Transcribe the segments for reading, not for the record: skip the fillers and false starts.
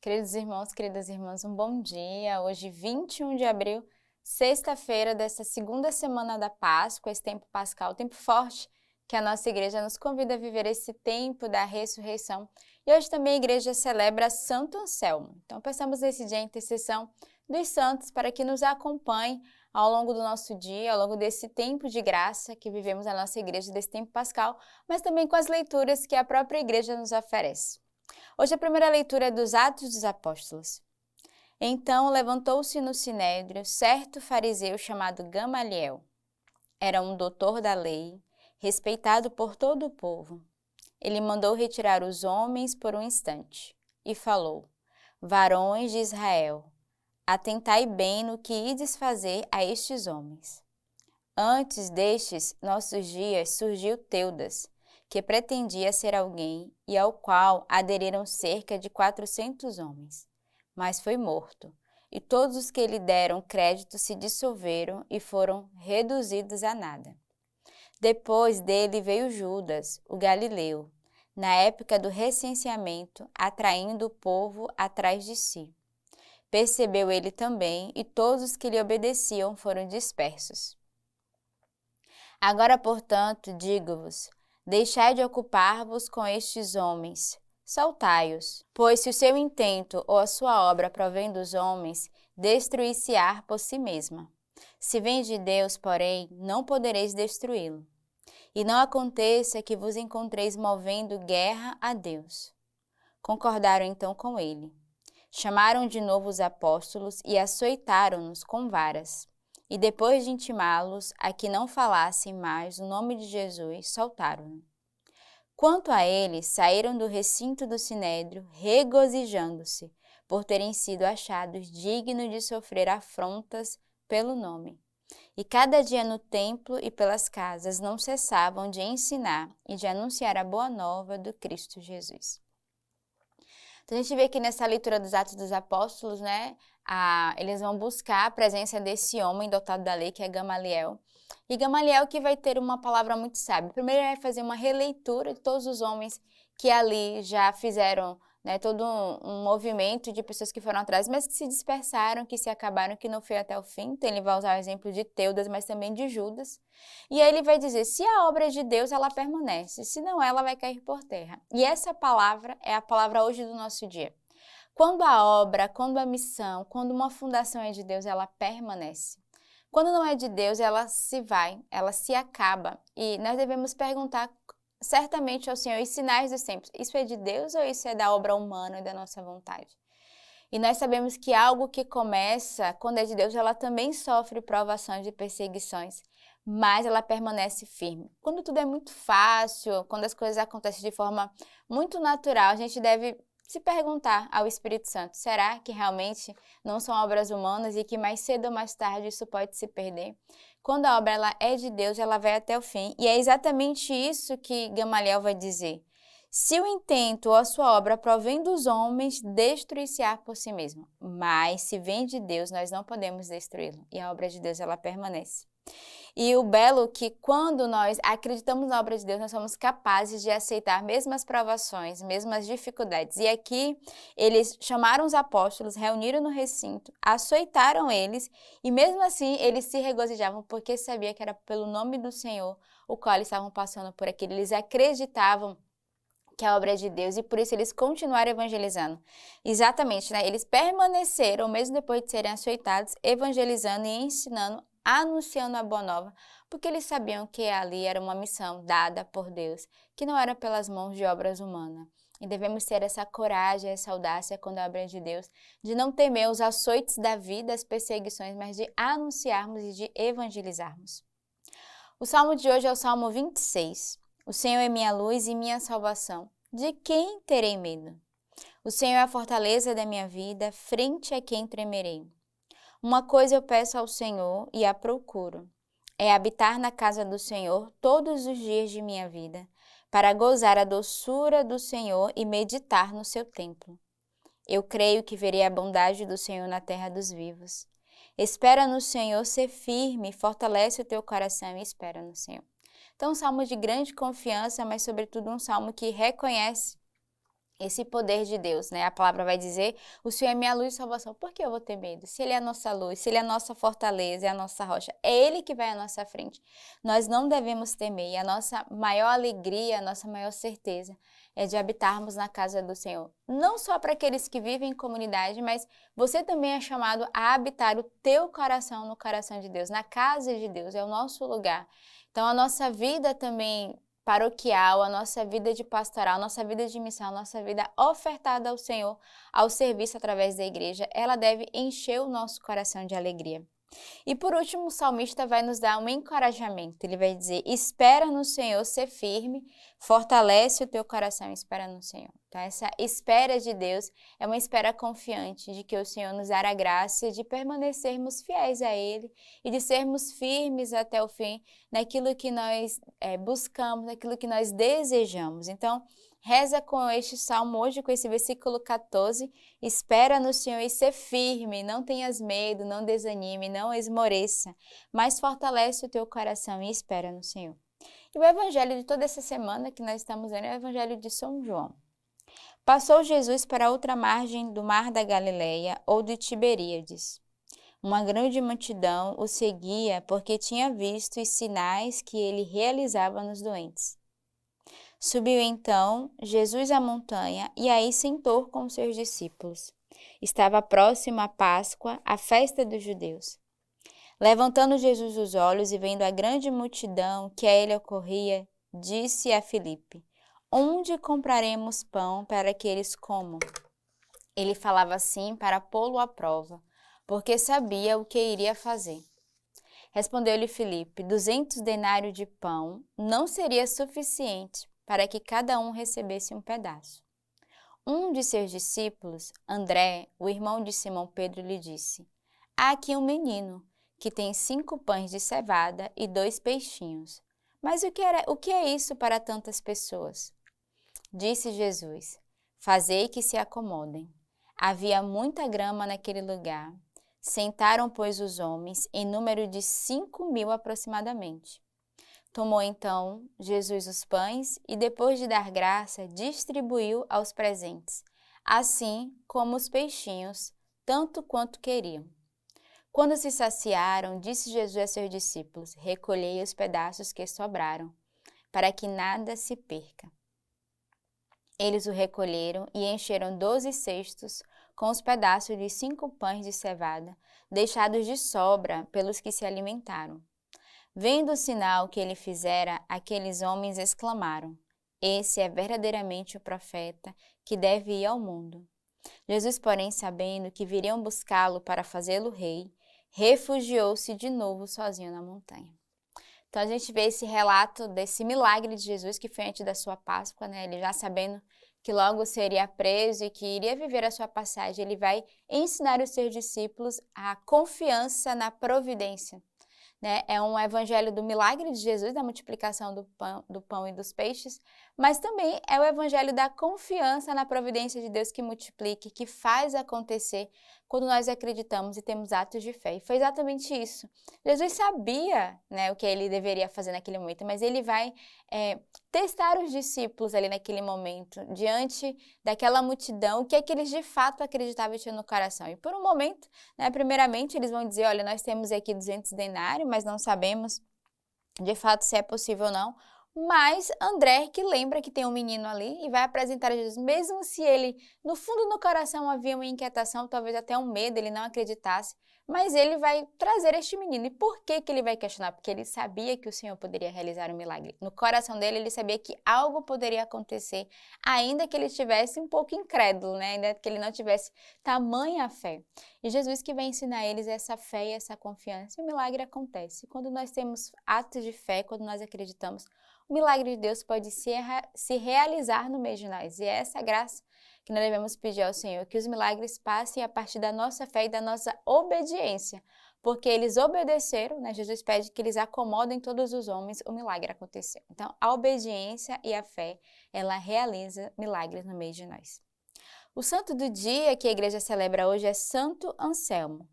Queridos irmãos, queridas irmãs, um bom dia. Hoje, 21 de abril, sexta-feira desta segunda semana da Páscoa, esse tempo pascal, tempo forte que a nossa igreja nos convida a viver esse tempo da ressurreição. E hoje também a igreja celebra Santo Anselmo. Então, peçamos nesse dia a intercessão dos santos para que nos acompanhem ao longo do nosso dia, ao longo desse tempo de graça que vivemos na nossa igreja, desse tempo pascal, mas também com as leituras que a própria igreja nos oferece. Hoje a primeira leitura é dos Atos dos Apóstolos. Então levantou-se no sinédrio certo fariseu chamado Gamaliel. Era um doutor da lei, respeitado por todo o povo. Ele mandou retirar os homens por um instante e falou: Varões de Israel, atentai bem no que ides fazer a estes homens. Antes destes nossos dias surgiu Teudas, que pretendia ser alguém e ao qual aderiram cerca de 400 homens. Mas foi morto, e todos os que lhe deram crédito se dissolveram e foram reduzidos a nada. Depois dele veio Judas, o galileu, na época do recenseamento, atraindo o povo atrás de si. Percebeu ele também, e todos os que lhe obedeciam foram dispersos. Agora, portanto, digo-vos, deixai de ocupar-vos com estes homens, soltai-os, pois se o seu intento ou a sua obra provém dos homens, destruir-se-á por si mesma. Se vem de Deus, porém, não podereis destruí-lo. E não aconteça que vos encontreis movendo guerra a Deus. Concordaram então com ele. Chamaram de novo os apóstolos e açoitaram-nos com varas. E depois de intimá-los a que não falassem mais o nome de Jesus, soltaram-no. Quanto a eles, saíram do recinto do sinédrio, regozijando-se, por terem sido achados dignos de sofrer afrontas pelo nome. E cada dia no templo e pelas casas não cessavam de ensinar e de anunciar a boa nova do Cristo Jesus. Então, a gente vê aqui nessa leitura dos Atos dos Apóstolos, eles vão buscar a presença desse homem dotado da lei, que é Gamaliel. E Gamaliel que vai ter uma palavra muito sábia. Primeiro ele vai fazer uma releitura de todos os homens que ali já fizeram todo um movimento de pessoas que foram atrás, mas que se dispersaram, que se acabaram, que não foi até o fim. Então ele vai usar o exemplo de Teudas, mas também de Judas. E aí ele vai dizer, se a obra é de Deus, ela permanece, se não ela vai cair por terra. E essa palavra é a palavra hoje do nosso dia. Quando a obra, quando a missão, quando uma fundação é de Deus, ela permanece. Quando não é de Deus, ela se vai, ela se acaba. E nós devemos perguntar certamente ao Senhor os sinais dos tempos. Isso é de Deus ou isso é da obra humana e da nossa vontade? E nós sabemos que algo que começa, quando é de Deus, ela também sofre provações e perseguições, mas ela permanece firme. Quando tudo é muito fácil, quando as coisas acontecem de forma muito natural, a gente deve se perguntar ao Espírito Santo, será que realmente não são obras humanas e que mais cedo ou mais tarde isso pode se perder? Quando a obra ela é de Deus, ela vai até o fim. E é exatamente isso que Gamaliel vai dizer. Se o intento ou a sua obra provém dos homens, destruir-se-á por si mesmo. Mas se vem de Deus, nós não podemos destruí-lo. E a obra de Deus, ela permanece. E o belo que quando nós acreditamos na obra de Deus, nós somos capazes de aceitar mesmo as provações, mesmo as dificuldades. E aqui eles chamaram os apóstolos, reuniram no recinto, açoitaram eles e mesmo assim eles se regozijavam porque sabia que era pelo nome do Senhor o qual eles estavam passando por aquilo. Eles acreditavam que a obra é de Deus e por isso eles continuaram evangelizando. Exatamente, eles permaneceram, mesmo depois de serem açoitados, evangelizando e ensinando, anunciando a boa nova, porque eles sabiam que ali era uma missão dada por Deus, que não era pelas mãos de obras humanas. E devemos ter essa coragem, essa audácia quando a obra é de Deus, de não temer os açoites da vida, as perseguições, mas de anunciarmos e de evangelizarmos. O salmo de hoje é o Salmo 26. O Senhor é minha luz e minha salvação. De quem terei medo? O Senhor é a fortaleza da minha vida, frente a quem tremerei. Uma coisa eu peço ao Senhor e a procuro, é habitar na casa do Senhor todos os dias de minha vida, para gozar a doçura do Senhor e meditar no seu templo. Eu creio que verei a bondade do Senhor na terra dos vivos. Espera no Senhor, ser firme, fortalece o teu coração e espera no Senhor. Então, um salmo de grande confiança, mas sobretudo um salmo que reconhece esse poder de Deus, né? A palavra vai dizer, o Senhor é minha luz e salvação. Por que eu vou ter medo? Se Ele é a nossa luz, se Ele é a nossa fortaleza, é a nossa rocha, é Ele que vai à nossa frente. Nós não devemos temer. E a nossa maior alegria, a nossa maior certeza é de habitarmos na casa do Senhor. Não só para aqueles que vivem em comunidade, mas você também é chamado a habitar o teu coração no coração de Deus, na casa de Deus, é o nosso lugar. Então a nossa vida também paroquial, a nossa vida de pastoral, a nossa vida de missão, a nossa vida ofertada ao Senhor, ao serviço através da igreja, ela deve encher o nosso coração de alegria. E por último, o salmista vai nos dar um encorajamento. Ele vai dizer, espera no Senhor, ser firme, fortalece o teu coração e espera no Senhor. Então essa espera de Deus é uma espera confiante de que o Senhor nos dará graça de permanecermos fiéis a Ele e de sermos firmes até o fim naquilo que nós buscamos, naquilo que nós desejamos. Então, reza com este salmo hoje, com esse versículo 14, espera no Senhor e ser firme, não tenhas medo, não desanime, não esmoreça, mas fortalece o teu coração e espera no Senhor. E o evangelho de toda essa semana que nós estamos vendo é o evangelho de São João. Passou Jesus para outra margem do mar da Galileia ou de Tiberíades. Uma grande multidão o seguia porque tinha visto os sinais que ele realizava nos doentes. Subiu então Jesus à montanha e aí sentou com os seus discípulos. Estava próxima a Páscoa, a festa dos judeus. Levantando Jesus os olhos e vendo a grande multidão que a ele ocorria, disse a Filipe, onde compraremos pão para que eles comam? Ele falava assim para pô-lo à prova, porque sabia o que iria fazer. Respondeu-lhe Filipe, 200 denários de pão não seria suficiente para que cada um recebesse um pedaço. Um de seus discípulos, André, o irmão de Simão Pedro, lhe disse, há aqui um menino que tem 5 pães de cevada e 2 peixinhos. Mas o que é isso para tantas pessoas? Disse Jesus, fazei que se acomodem. Havia muita grama naquele lugar. Sentaram, pois, os homens, em número de 5.000 aproximadamente. Tomou então Jesus os pães e, depois de dar graça, distribuiu aos presentes, assim como os peixinhos, tanto quanto queriam. Quando se saciaram, disse Jesus a seus discípulos, recolhei os pedaços que sobraram, para que nada se perca. Eles o recolheram e encheram 12 cestos com os pedaços de 5 pães de cevada, deixados de sobra pelos que se alimentaram. Vendo o sinal que ele fizera, aqueles homens exclamaram, esse é verdadeiramente o profeta que deve ir ao mundo. Jesus, porém, sabendo que viriam buscá-lo para fazê-lo rei, refugiou-se de novo sozinho na montanha. Então a gente vê esse relato desse milagre de Jesus que foi antes da sua Páscoa, né? Ele já sabendo que logo seria preso e que iria viver a sua passagem, ele vai ensinar os seus discípulos a confiança na providência. Né? É um evangelho do milagre de Jesus, da multiplicação do pão e dos peixes, mas também é o evangelho da confiança na providência de Deus que multiplica, que faz acontecer quando nós acreditamos e temos atos de fé. E foi exatamente isso. Jesus sabia, né, o que ele deveria fazer naquele momento, mas ele vai testar os discípulos ali naquele momento, diante daquela multidão, o que é que eles de fato acreditavam e tinham no coração. E por um momento, né, primeiramente, eles vão dizer, olha, nós temos aqui 200 denários, mas não sabemos de fato se é possível ou não. Mas André, que lembra que tem um menino ali e vai apresentar a Jesus, mesmo se ele, no fundo do coração, havia uma inquietação, talvez até um medo, ele não acreditasse, mas ele vai trazer este menino. E por que que ele vai questionar? Porque ele sabia que o Senhor poderia realizar um milagre. No coração dele, ele sabia que algo poderia acontecer, ainda que ele estivesse um pouco incrédulo, né? Ainda que ele não tivesse tamanha fé. E Jesus que vai ensinar a eles essa fé e essa confiança. E o milagre acontece. Quando nós temos atos de fé, quando nós acreditamos, o milagre de Deus pode se realizar no meio de nós. E é essa graça que nós devemos pedir ao Senhor, que os milagres passem a partir da nossa fé e da nossa obediência. Porque eles obedeceram, né? Jesus pede que eles acomodem todos os homens, o milagre aconteceu. Então, a obediência e a fé, ela realiza milagres no meio de nós. O santo do dia que a igreja celebra hoje é Santo Anselmo,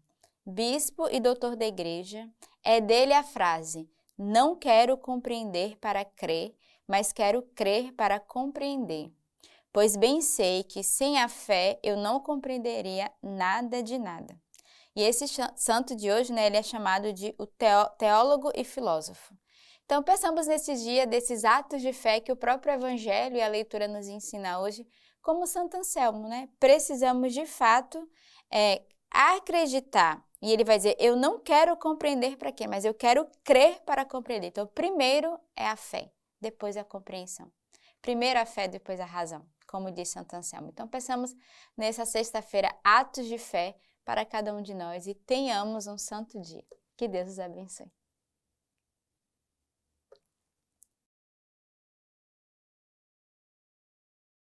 bispo e doutor da igreja. É dele a frase, não quero compreender para crer, mas quero crer para compreender. pois bem sei que sem a fé eu não compreenderia nada de nada. E esse santo de hoje, né, ele é chamado de o teólogo e filósofo. Então, pensamos nesses dias desses atos de fé que o próprio Evangelho e a leitura nos ensina hoje, como Santo Anselmo, né? Precisamos, de fato, acreditar. E ele vai dizer, eu não quero compreender para quê, mas eu quero crer para compreender. Então, primeiro é a fé, depois a compreensão. Primeiro a fé, depois a razão, como diz Santo Anselmo. Então, pensamos nessa sexta-feira, atos de fé para cada um de nós e tenhamos um santo dia. Que Deus os abençoe.